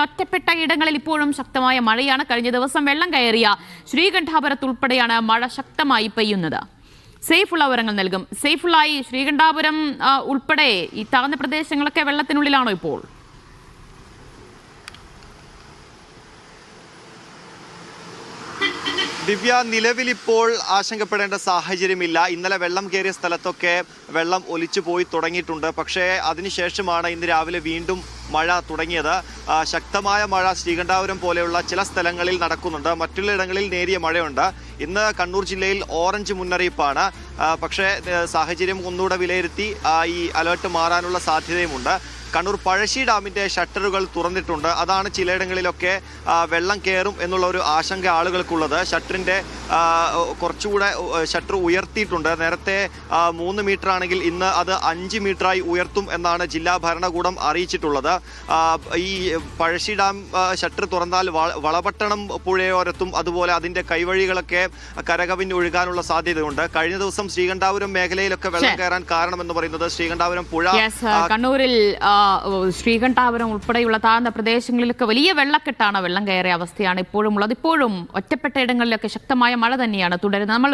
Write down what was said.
ഒറ്റപ്പെട്ട ഇടങ്ങളിൽ ഇപ്പോഴും ശക്തമായ മഴയാണ്. കഴിഞ്ഞ ദിവസം വെള്ളം കയറിയ ശ്രീകണ്ഠാപുരത്ത് ഉൾപ്പെടെയാണ് മഴ ശക്തമായി പെയ്യുന്നത്. സൈഫുള്ള വിവരങ്ങൾ നൽകും. സൈഫുള്ളായി, ശ്രീകണ്ഠാപുരം ഉൾപ്പെടെ ഈ താഴ്ന്ന പ്രദേശങ്ങളൊക്കെ വെള്ളത്തിനുള്ളിലാണോ ഇപ്പോൾ? ദിവ്യ, നിലവിലിപ്പോൾ ആശങ്കപ്പെടേണ്ട സാഹചര്യമില്ല. ഇന്നലെ വെള്ളം കയറിയ സ്ഥലത്തൊക്കെ വെള്ളം ഒലിച്ചു പോയി തുടങ്ങിയിട്ടുണ്ട്. പക്ഷേ അതിനുശേഷമാണ് ഇന്ന് രാവിലെ വീണ്ടും മഴ തുടങ്ങിയത്. ശക്തമായ മഴ ശ്രീകണ്ഠാപുരം പോലെയുള്ള ചില സ്ഥലങ്ങളിൽ നടക്കുന്നുണ്ട്, മറ്റുള്ളയിടങ്ങളിൽ നേരിയ മഴയുണ്ട്. ഇന്ന് കണ്ണൂർ ജില്ലയിൽ ഓറഞ്ച് മുന്നറിയിപ്പാണ്. പക്ഷേ സാഹചര്യം ഒന്നുകൂടെ വിലയിരുത്തി ഈ അലേർട്ട് മാറാനുള്ള സാധ്യതയുമുണ്ട്. കണ്ണൂർ പഴശ്ശി ഡാമിൻ്റെ ഷട്ടറുകൾ തുറന്നിട്ടുണ്ട്. അതാണ് ചിലയിടങ്ങളിലൊക്കെ വെള്ളം കയറും എന്നുള്ള ഒരു ആശങ്ക ആളുകൾക്കുള്ളത്. ഷട്ടറിൻ്റെ കുറച്ചുകൂടെ ഷട്ടർ ഉയർത്തിയിട്ടുണ്ട്. നേരത്തെ 3 മീറ്റർ ആണെങ്കിൽ ഇന്ന് അത് 5 മീറ്ററായി ഉയർത്തും എന്നാണ് ജില്ലാ ഭരണകൂടം അറിയിച്ചിട്ടുള്ളത്. ഈ പഴശ്ശി ഡാം ഷട്ടർ തുറന്നാൽ വളപട്ടണം പുഴയോരത്തും അതുപോലെ അതിൻ്റെ കൈവഴികളൊക്കെ കരകവിഞ്ഞ് ഒഴുകാനുള്ള സാധ്യതയുണ്ട്. കഴിഞ്ഞ ദിവസം ശ്രീകണ്ഠാപുരം മേഖലയിലൊക്കെ വെള്ളം കയറാൻ കാരണമെന്ന് പറയുന്നത് ശ്രീകണ്ഠാപുരം പുഴ. കണ്ണൂരിൽ ശ്രീകണ്ഠാപുരം ഉൾപ്പെടെയുള്ള താഴ്ന്ന പ്രദേശങ്ങളിലൊക്കെ വലിയ വെള്ളക്കെട്ടാണ്, വെള്ളം കയറിയ അവസ്ഥയാണ് ഇപ്പോഴും ഉള്ളത്. ഇപ്പോഴും ഒറ്റപ്പെട്ട ഇടങ്ങളിലൊക്കെ ശക്തമായ മഴ തന്നെയാണ് തുടരുന്നത്. നമ്മൾ